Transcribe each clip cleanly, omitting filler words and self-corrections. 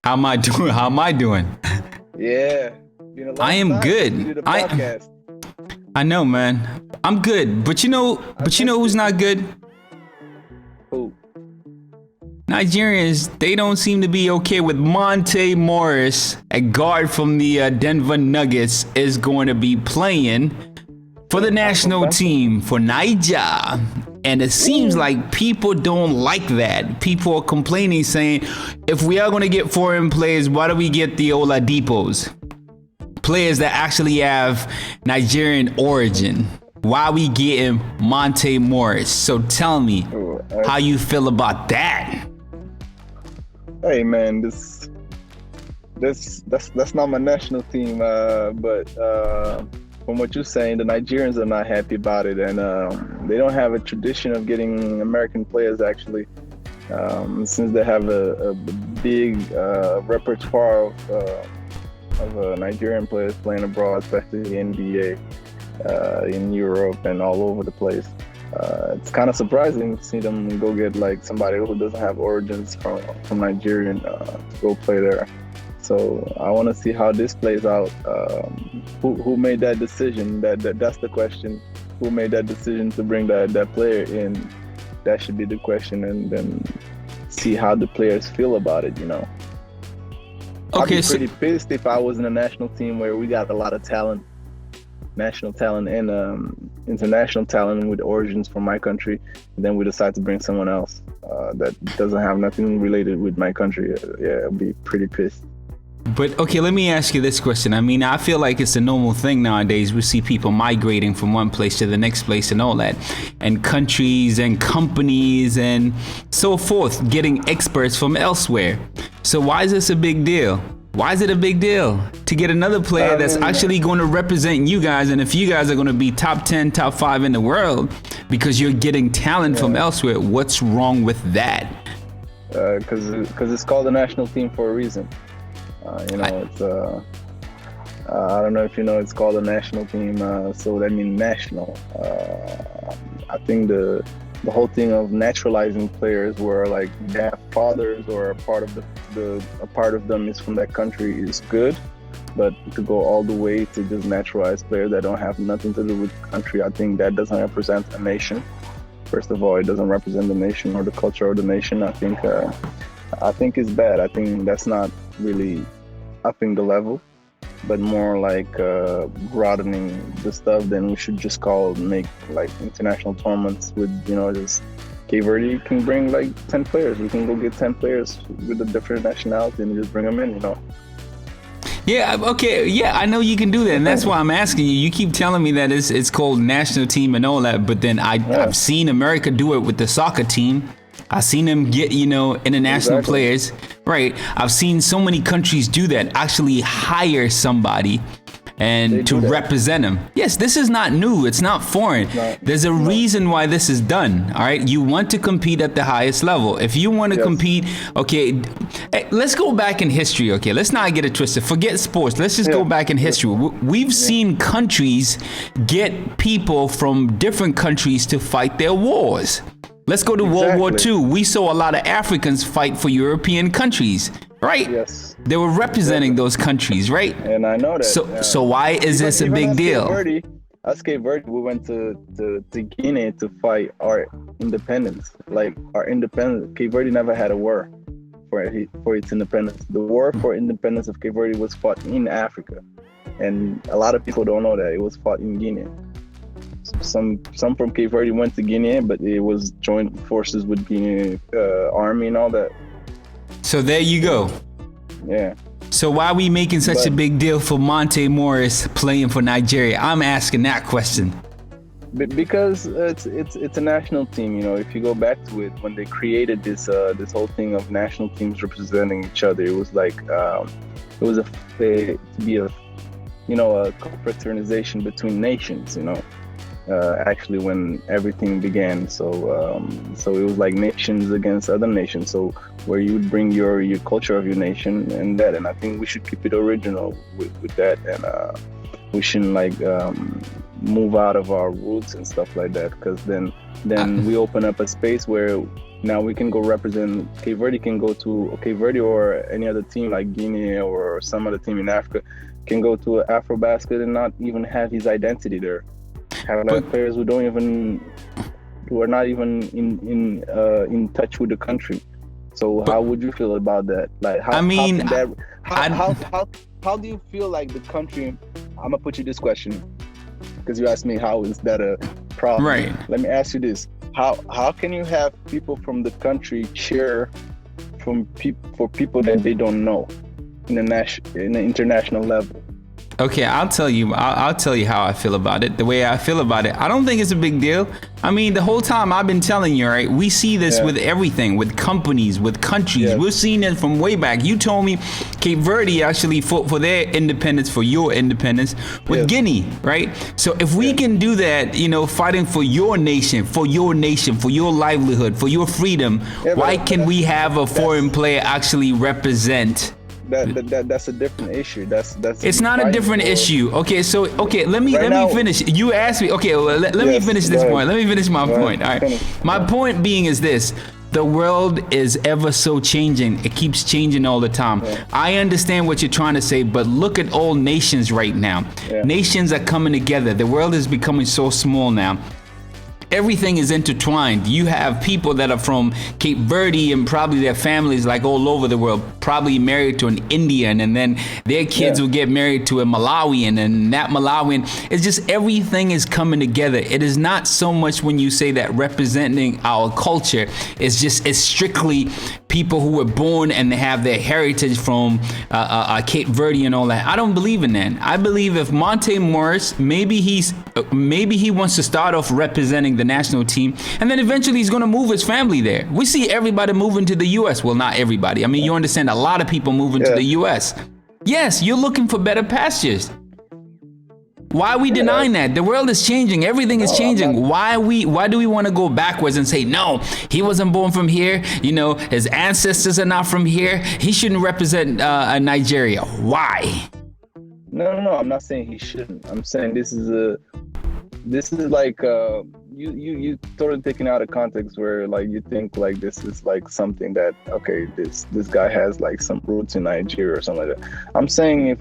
How am I doing? How am I doing? Yeah, been a I long am time since we good. did a I podcast. I know, man. I'm good. But I you know missed who's it. not good? Cool. Nigerians. They don't seem to be okay with Monte Morris, a guard from the Denver Nuggets, is going to be playing for the Alpha national Beta. team for Niger. And it seems Ooh. like people don't like that. People are complaining, saying, if we are going to get foreign players, why do we get the Oladipos? Players that actually have Nigerian origin. Why we getting Monte Morris? So tell me Ooh, how you feel about that. hey man, that's not my national team. But from what you're saying, the Nigerians are not happy about it, and they don't have a tradition of getting American players actually. Since they have a big repertoire of Nigerian players playing abroad, especially in NBA, in Europe, and all over the place. It's kind of surprising to see them go get like somebody who doesn't have origins from Nigerian to go play there. So I want to see how this plays out. Who made that decision? That's the question. Who made that decision to bring that player in? That should be the question, and then see how the players feel about it. I'd Okay, be so pretty pissed if I was in a national team where we got a lot of talent, national talent and international talent with origins from my country, and then we decide to bring someone else that doesn't have nothing related with my country. Yeah, I'd be pretty pissed. but okay, let me ask you this question. I mean, I feel like it's a normal thing nowadays. We see people migrating from one place to the next place and all that, and countries and companies and so forth, getting experts from elsewhere. So why is this a big deal? Why is it a big deal to get another player I that's mean, actually going to represent you guys? And if you guys are going to be top 10, top 5 in the world because you're getting talent from yeah, elsewhere, what's wrong with that? because it's called the national team for a reason. I, It's I don't know if you know it's called a national team, so that means national. I think the whole thing of naturalizing players where like their fathers or a part of a part of them is from that country is good, but to go all the way to just naturalize players that don't have nothing to do with the country, I think that doesn't represent a nation. First of all, it doesn't represent the nation or the culture of the nation. I think it's bad. I think that's not really upping the level, but more like broadening the stuff. Then we should just make like international tournaments with just Cape Verde can bring like 10 players. We can go get 10 players with a different nationality and just bring them in. yeah, okay, yeah, I know you can do that, and that's why I'm asking you. You keep telling me that it's called national team and all that, but then Yeah, I've seen America do it with the soccer team. I've seen them get, international exactly. players, right? I've seen so many countries do that, actually hire somebody They and to do that. represent them. Yes, this is not new. It's not foreign. It's not. There's a No. reason why this is done. All right. You want to compete at the highest level. If you want to Yes. compete, okay, let's go back in history. Okay. Let's not get it twisted. Forget sports. Let's just go Yeah. back in Yeah. history. We've Yeah. seen countries get people from different countries to fight their wars. Let's go to World War Exactly. II. We saw a lot of Africans fight for European countries, right? Yes. They were representing Exactly. those countries, right? And I know that. So why is Even this a even big deal? As Cape Verde, we went to Guinea to fight our independence. Like our independence, Cape Verde never had a war for its independence. The war for independence of Cape Verde was fought in Africa, and a lot of people don't know that it was fought in Guinea. Some from Cape Verde went to Guinea, but it was joint forces with Guinea army and all that. So there you go. Yeah. So why are we making such a But big deal for Monte Morris playing for Nigeria? I'm asking that question. because it's a national team. If you go back to it, when they created this whole thing of national teams representing each other, it was like it was to be a confraternization between nations. actually when everything began. So it was like nations against other nations. So where you would bring your culture of your nation and that, and I think we should keep it original with that, and we shouldn't like move out of our roots and stuff like that, because then we open up a space where now we can go represent. Cape Verde can go to Cape Verde or any other team like Guinea or some other team in Africa can go to an Afrobasket and not even have his identity there. Have like players who are not even in touch with the country. So how would you feel about that? Like how do you feel like the country? I'm gonna put you this question because you asked me how is that a problem? Right. Let me ask you this: how can you have people from the country cheer for people that they don't know in the international level? Okay, I'll tell you how I feel about it. The way I feel about it, I don't think it's a big deal. I mean, the whole time I've been telling you, right? We see this with everything, with companies, with countries. Yeah. We've seen it from way back. You told me Cape Verde actually fought for their independence, for your independence with Guinea, right? So if we can do that, fighting for your nation, for your livelihood, for your freedom, why can we have a foreign player actually represent? That's a different issue. That's it's not a different issue. Okay, so let me finish. You asked me. Okay, well, let me finish this point. Let me finish my point. All right. My point being is this: the world is ever so changing. It keeps changing all the time. I understand what you're trying to say, but look at all nations right now. Nations are coming together. The world is becoming so small now. Everything is intertwined. You have people that are from Cape Verde and probably their families like all over the world, probably married to an Indian, and then their kids will get married to a Malawian, and that Malawian. It's just everything is coming together. It is not so much when you say that representing our culture. It's strictly people who were born and they have their heritage from Cape Verde and all that. I don't believe in that. I believe if Monte Morris, maybe he wants to start off representing the national team, and then eventually he's going to move his family there. We see everybody moving to the U.S. Well, not everybody. I mean, you understand, a lot of people moving to the U.S. Yes, you're looking for better pastures. Why are we denying that? The world is changing. Everything is changing. Why do we want to go backwards and say, no, he wasn't born from here. His ancestors are not from here. He shouldn't represent Nigeria. Why? No. I'm not saying he shouldn't. I'm saying this is like you totally taken out of context, where like you think like this is like something that, okay, this guy has like some roots in Nigeria or something like that. I'm saying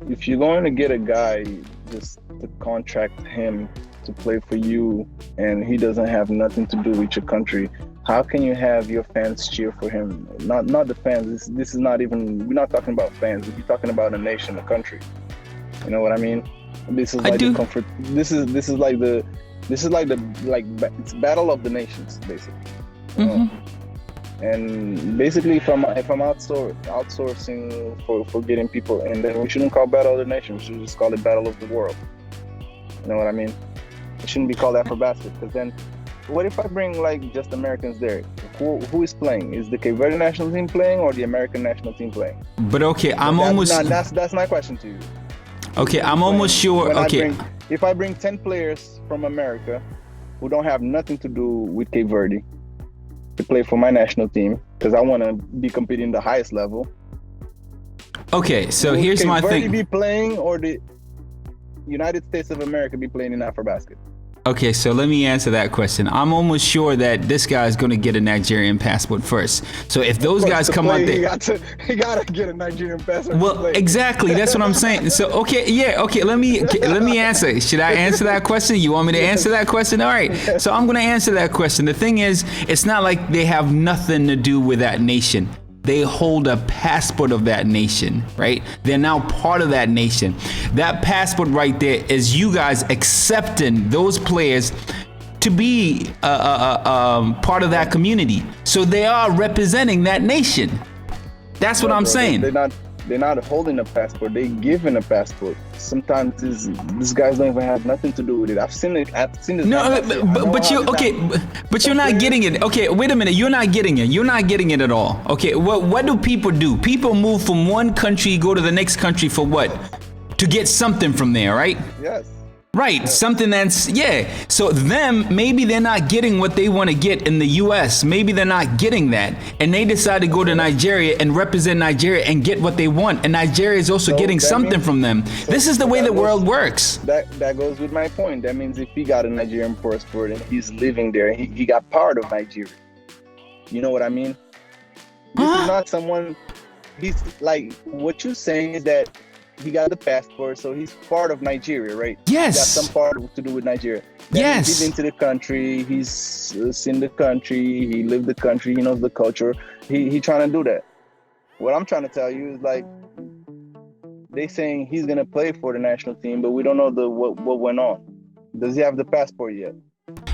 if you're going to get a guy just to contract him to play for you and he doesn't have nothing to do with your country, how can you have your fans cheer for him? Not the fans. This is not even. We're not talking about fans. We're talking about a nation, a country. You know what I mean? This is like the comfort. This is like it's battle of the nations, basically. And basically, if I'm outsourcing for getting people, and then we shouldn't call battle of the nations. We should just call it battle of the world. You know what I mean? It shouldn't be called Afrobasket, because then, what if I bring like just Americans there? Who is playing? Is the Cape Verde national team playing or the American national team playing? But okay, that's my question to you. Okay, I'm almost sure. Okay, if I bring 10 players from America who don't have nothing to do with Cape Verde to play for my national team, because I want to be competing the highest level. Okay, so here's my thing. Cape Verde be playing, or the United States of America be playing in Afrobasket? Okay, so let me answer that question. I'm almost sure that this guy is going to get a Nigerian passport first. So if those guys come out there, he gotta get a Nigerian passport. Well, exactly. That's what I'm saying. So okay. Let me answer. Should I answer that question? You want me to answer that question? All right. So I'm going to answer that question. The thing is, it's not like they have nothing to do with that nation. They hold a passport of that nation, right? They're now part of that nation. That passport right there is you guys accepting those players to be part of that community. So they are representing that nation. That's what I'm saying. They're not holding a passport. They're given a passport. Sometimes these guys don't even have nothing to do with it. I've seen it. No, but you're not getting it. Okay, wait a minute. You're not getting it. You're not getting it at all. Okay, what do people do? People move from one country, go to the next country for what? To get something from there, right? Yes. Right, something that's, yeah. So them, maybe they're not getting what they want to get in the US. Maybe they're not getting that. And they decide to go to Nigeria and represent Nigeria and get what they want. And Nigeria is also getting something from them. This is the way the world works. That goes with my point. That means if he got a Nigerian passport and he's living there, he got part of Nigeria. You know what I mean? This is not someone, he's like, what you're saying is that he got the passport, so he's part of Nigeria, right? Yes. He got some part to do with Nigeria. Then he's into the country. He's seen the country. He lived the country. He knows the culture. He trying to do that. What I'm trying to tell you is like they saying he's gonna play for the national team, but we don't know what went on. Does he have the passport yet?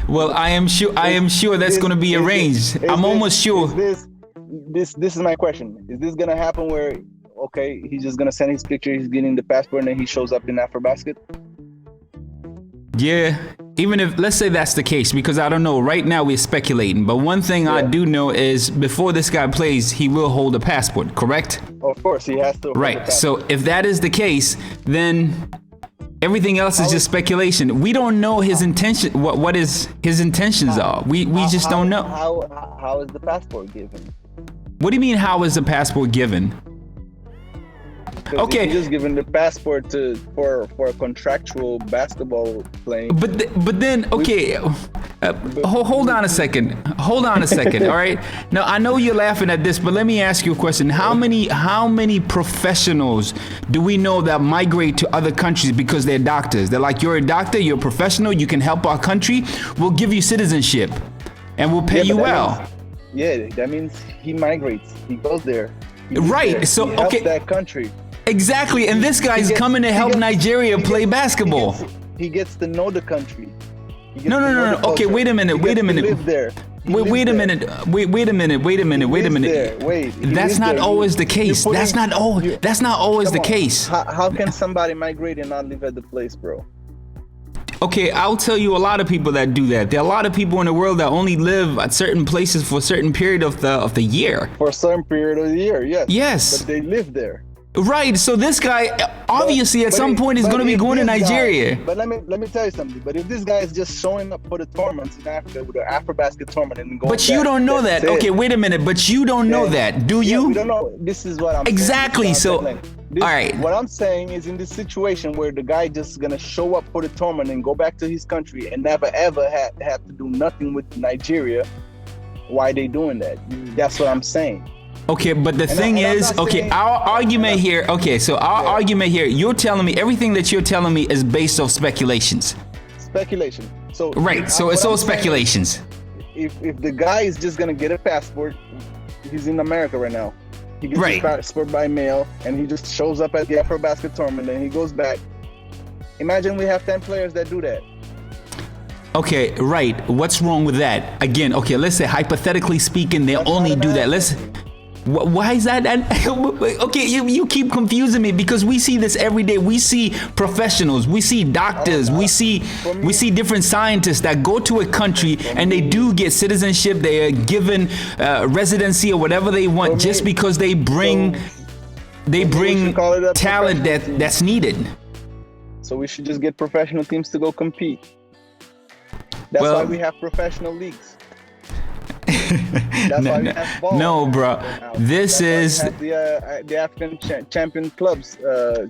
Well, I am sure that's going to be arranged. I'm almost sure. This is my question. Is this gonna happen where? Okay, he's just gonna send his picture, he's getting the passport, and then he shows up in AfroBasket? Yeah, even if, let's say that's the case, because I don't know, right now we're speculating, but one thing I do know is before this guy plays, he will hold a passport, correct? Of course, he has to. Right, so if that is the case, then everything else is just speculation. We don't know his intention, what his intentions are. We just don't know. How is the passport given? What do you mean, how is the passport given? Okay, just giving the passport for a contractual basketball playing. But then okay, hold on a second. All right. Now I know you're laughing at this, but let me ask you a question. How many professionals do we know that migrate to other countries because they're doctors? They're like, you're a doctor, you're a professional, you can help our country. We'll give you citizenship, and we'll pay you well. That means he migrates. He goes there. Right. So he helps that country. Exactly, and this guy's coming to help Nigeria play basketball. He gets to know the country. No. Okay, wait a minute. Wait a minute. Wait a minute. That's not always the case. That's not always the case. How can somebody migrate and not live at the place, bro? Okay, I'll tell you a lot of people that do that. There are a lot of people in the world that only live at certain places for a certain period of the year. For a certain period of the year, yes. Yes. But they live there. Right, so this guy obviously at some point is going to be going to Nigeria. But let me tell you something. But if this guy is just showing up for the tournaments in Africa with the AfroBasket tournament and going, but you don't know that. Okay, wait a minute. But you don't know that, do you? We don't know. This is what I'm exactly. saying. So, all right. What I'm saying is, in this situation where the guy just gonna show up for the tournament and go back to his country and never ever have to do nothing with Nigeria, why they doing that? That's what I'm saying. Okay, but the thing is, okay, our argument here, argument here, you're telling me everything that you're telling me is based off speculations. Speculation. So right, so it's all speculations. If the guy is just gonna get a passport, he's in America right now. He gets his passport by mail, and he just shows up at the AfroBasket tournament, and he goes back. Imagine we have 10 players that do that. Okay, right. What's wrong with that? Again, okay, let's say hypothetically speaking, they only do that. Why is that? Okay, you keep confusing me because we see this every day. We see professionals, we see doctors, we see different scientists that go to a country and they do get citizenship. They are given residency or whatever they want just because they bring talent that's needed. So we should just get professional teams to go compete. That's why we have professional leagues. That's why we have ball. No, bro. This is the African champion clubs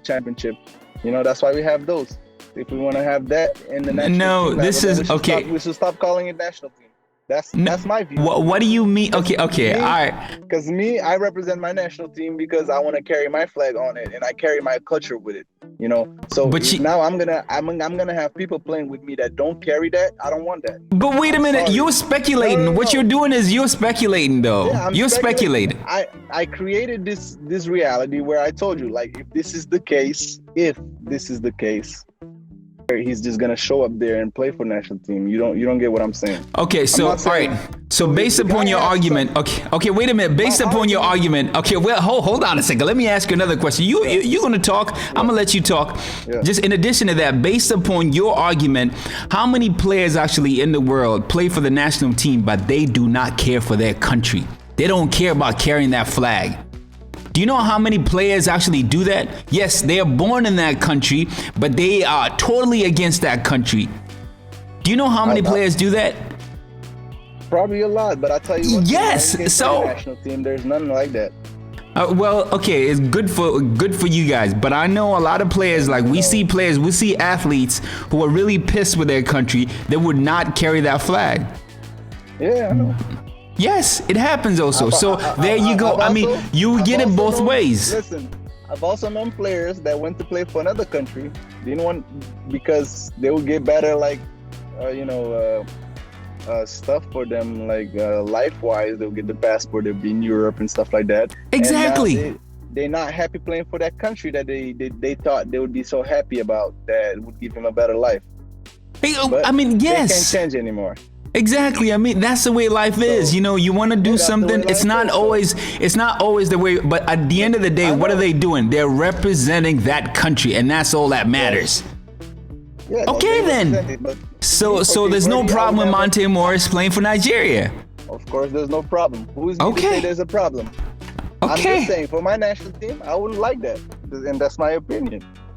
championship. You know, that's why we have those. If we want to have that in the national team, this is okay. We should stop calling it national team. That's my view. What do you mean? Okay, all right. Because I represent my national team because I want to carry my flag on it and I carry my culture with it. You know, so now I'm gonna have people playing with me that don't carry that. I don't want that. But wait a minute, you're speculating. No. What you're doing is you're speculating, though. Yeah, you're speculating. I created this reality where I told you, like, if this is the case, he's just gonna show up there and play for national team. You don't get what I'm saying. Okay, so all right. So based upon your argument, okay, wait a minute. Based upon your argument, okay, well, hold on a second. Let me ask you another question. You're gonna talk. Yeah. I'm gonna let you talk. Yeah. Just in addition to that, based upon your argument, how many players actually in the world play for the national team, but they do not care for their country? They don't care about carrying that flag. Do you know how many players actually do that? Yes, they are born in that country, but they are totally against that country. Do you know how many players do that? Probably a lot, but I tell you what. Yes, so the national team, there's nothing like that. Well, okay, it's good for you guys, but I know a lot of players, like we see athletes who are really pissed with their country that would not carry that flag. Yeah, I know. Yes, it happens also. So there you go. I mean, you get it both ways. Listen, I've also known players that went to play for another country, didn't want, because they would get better, like, stuff for them, like life-wise. They'll get the passport, they'll be in Europe and stuff like that. Exactly. They're not happy playing for that country that they thought they would be so happy about, that would give them a better life. But I mean, yes. They can't change anymore. Exactly. I mean, that's the way life is. You know, you want to do something. It's not always the way. But at the end of the day, what are they doing? They're representing that country, and that's all that matters. Yeah, okay then. So there's no problem with Monte Morris playing for Nigeria. Of course, there's no problem. Who's going to say there's a problem? Okay. I'm just saying, for my national team, I wouldn't like that, and that's my opinion.